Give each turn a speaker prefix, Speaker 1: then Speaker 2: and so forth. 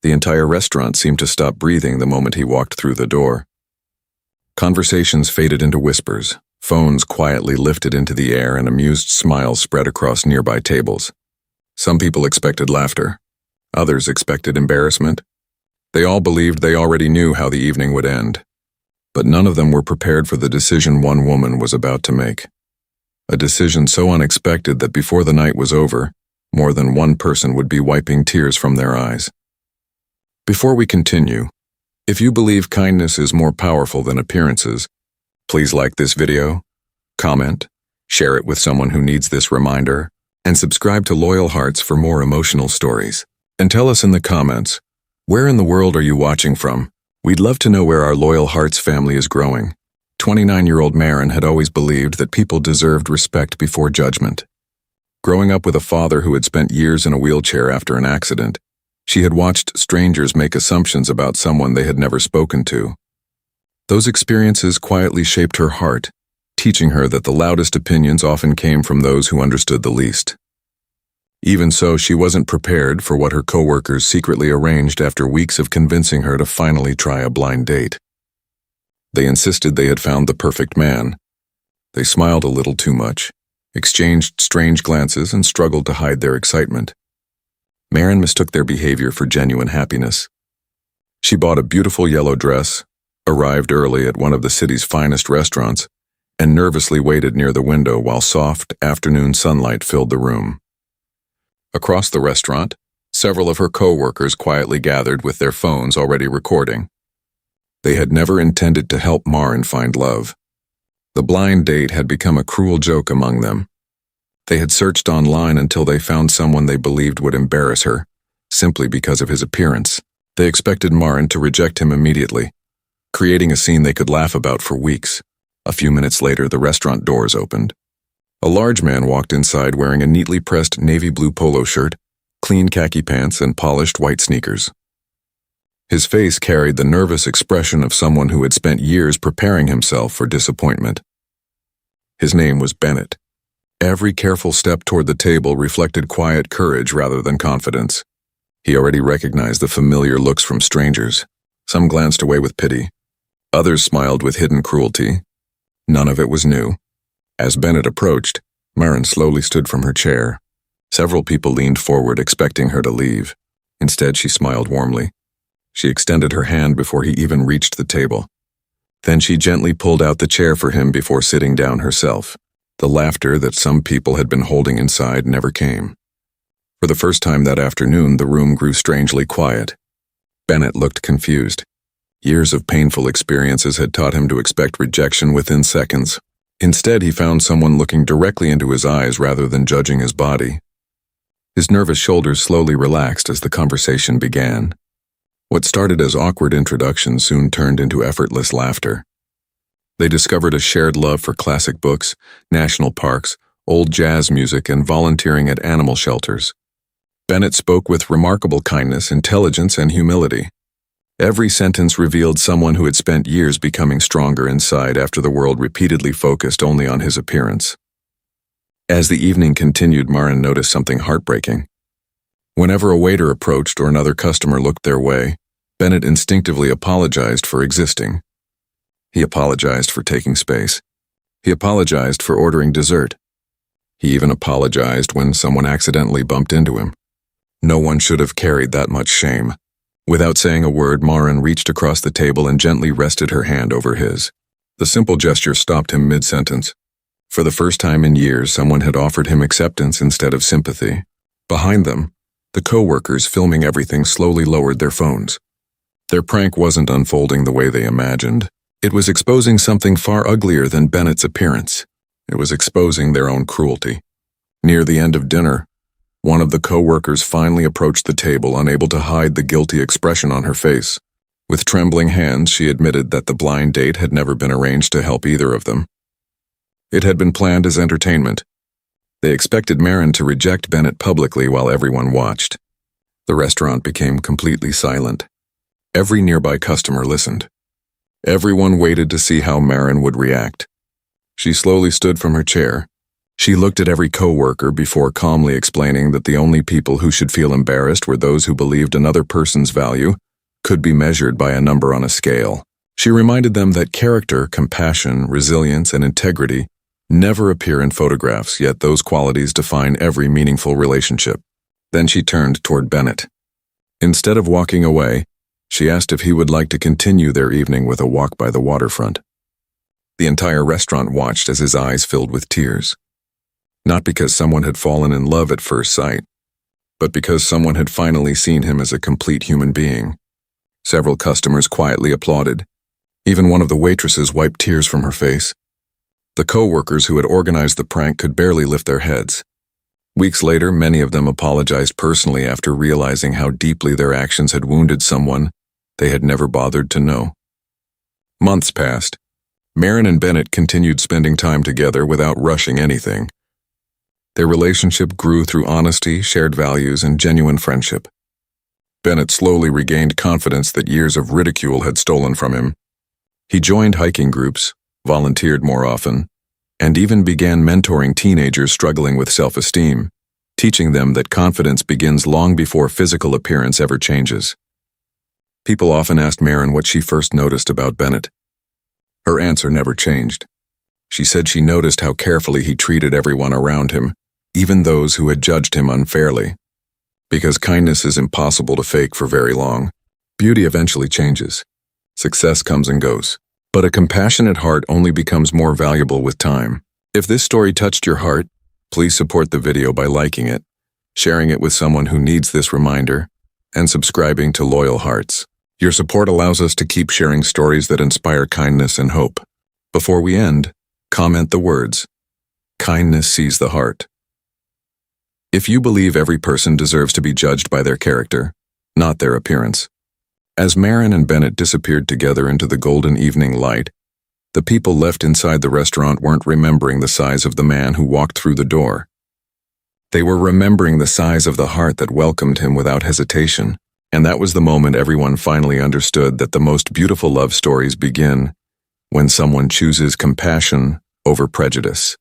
Speaker 1: The entire restaurant seemed to stop breathing the moment he walked through the door. Conversations faded into whispers, phones quietly lifted into the air, and amused smiles spread across nearby tables. Some people expected laughter. Others expected embarrassment. They all believed they already knew how the evening would end. But none of them were prepared for the decision one woman was about to make. A decision so unexpected that before the night was over, more than one person would be wiping tears from their eyes. Before we continue, if you believe kindness is more powerful than appearances, please like this video, comment, share it with someone who needs this reminder, and subscribe to Loyal Hearts for more emotional stories. And tell us in the comments, where in the world are you watching from? We'd love to know where our Loyal Hearts family is growing. 29-year-old Maren had always believed that people deserved respect before judgment. Growing up with a father who had spent years in a wheelchair after an accident, she had watched strangers make assumptions about someone they had never spoken to. Those experiences quietly shaped her heart, teaching her that the loudest opinions often came from those who understood the least. Even so, she wasn't prepared for what her coworkers secretly arranged after weeks of convincing her to finally try a blind date. They insisted they had found the perfect man. They smiled a little too much, exchanged strange glances, and struggled to hide their excitement. Maren mistook their behavior for genuine happiness. She bought a beautiful yellow dress, arrived early at one of the city's finest restaurants, and nervously waited near the window while soft afternoon sunlight filled the room. Across the restaurant, several of her co-workers quietly gathered with their phones already recording. They had never intended to help Maren find love. The blind date had become a cruel joke among them. They had searched online until they found someone they believed would embarrass her, simply because of his appearance. They expected Maren to reject him immediately, creating a scene they could laugh about for weeks. A few minutes later, the restaurant doors opened. A large man walked inside wearing a neatly pressed navy blue polo shirt, clean khaki pants, and polished white sneakers. His face carried the nervous expression of someone who had spent years preparing himself for disappointment. His name was Bennett. Every careful step toward the table reflected quiet courage rather than confidence. He already recognized the familiar looks from strangers. Some glanced away with pity. Others smiled with hidden cruelty. None of it was new. As Bennett approached, Maren slowly stood from her chair. Several people leaned forward, expecting her to leave. Instead, she smiled warmly. She extended her hand before he even reached the table. Then she gently pulled out the chair for him before sitting down herself. The laughter that some people had been holding inside never came. For the first time that afternoon, the room grew strangely quiet. Bennett looked confused. Years of painful experiences had taught him to expect rejection within seconds. Instead, he found someone looking directly into his eyes rather than judging his body. His nervous shoulders slowly relaxed as the conversation began. What started as awkward introductions soon turned into effortless laughter. They discovered a shared love for classic books, national parks, old jazz music, and volunteering at animal shelters. Bennett spoke with remarkable kindness, intelligence, and humility. Every sentence revealed someone who had spent years becoming stronger inside after the world repeatedly focused only on his appearance. As the evening continued, Maren noticed something heartbreaking. Whenever a waiter approached or another customer looked their way, Bennett instinctively apologized for existing. He apologized for taking space. He apologized for ordering dessert. He even apologized when someone accidentally bumped into him. No one should have carried that much shame. Without saying a word, Maren reached across the table and gently rested her hand over his. The simple gesture stopped him mid-sentence. For the first time in years, someone had offered him acceptance instead of sympathy. Behind them, the co-workers filming everything slowly lowered their phones. Their prank wasn't unfolding the way they imagined. It was exposing something far uglier than Bennett's appearance. It was exposing their own cruelty. Near the end of dinner, one of the co-workers finally approached the table, unable to hide the guilty expression on her face. With trembling hands, she admitted that the blind date had never been arranged to help either of them. It had been planned as entertainment. They expected Maren to reject Bennett publicly while everyone watched. The restaurant became completely silent. Every nearby customer listened. Everyone waited to see how Maren would react. She slowly stood from her chair, She looked at every coworker before calmly explaining that the only people who should feel embarrassed were those who believed another person's value could be measured by a number on a scale. She reminded them that character, compassion, resilience, and integrity never appear in photographs, yet those qualities define every meaningful relationship. Then she turned toward Bennett. Instead of walking away, she asked if he would like to continue their evening with a walk by the waterfront. The entire restaurant watched as his eyes filled with tears. Not because someone had fallen in love at first sight, but because someone had finally seen him as a complete human being. Several customers quietly applauded. Even one of the waitresses wiped tears from her face. The co-workers who had organized the prank could barely lift their heads. Weeks later, many of them apologized personally after realizing how deeply their actions had wounded someone they had never bothered to know. Months passed. Maren and Bennett continued spending time together without rushing anything. Their relationship grew through honesty, shared values, and genuine friendship. Bennett slowly regained confidence that years of ridicule had stolen from him. He joined hiking groups, volunteered more often, and even began mentoring teenagers struggling with self-esteem, teaching them that confidence begins long before physical appearance ever changes. People often asked Maren what she first noticed about Bennett. Her answer never changed. She said she noticed how carefully he treated everyone around him, even those who had judged him unfairly. Because kindness is impossible to fake for very long. Beauty eventually changes. Success comes and goes. But a compassionate heart only becomes more valuable with time. If this story touched your heart, please support the video by liking it, sharing it with someone who needs this reminder, and subscribing to Loyal Hearts. Your support allows us to keep sharing stories that inspire kindness and hope. Before we end, comment the words, "Kindness sees the heart." If you believe every person deserves to be judged by their character, not their appearance. As Maren and Bennett disappeared together into the golden evening light, the people left inside the restaurant weren't remembering the size of the man who walked through the door. They were remembering the size of the heart that welcomed him without hesitation, and that was the moment everyone finally understood that the most beautiful love stories begin when someone chooses compassion over prejudice.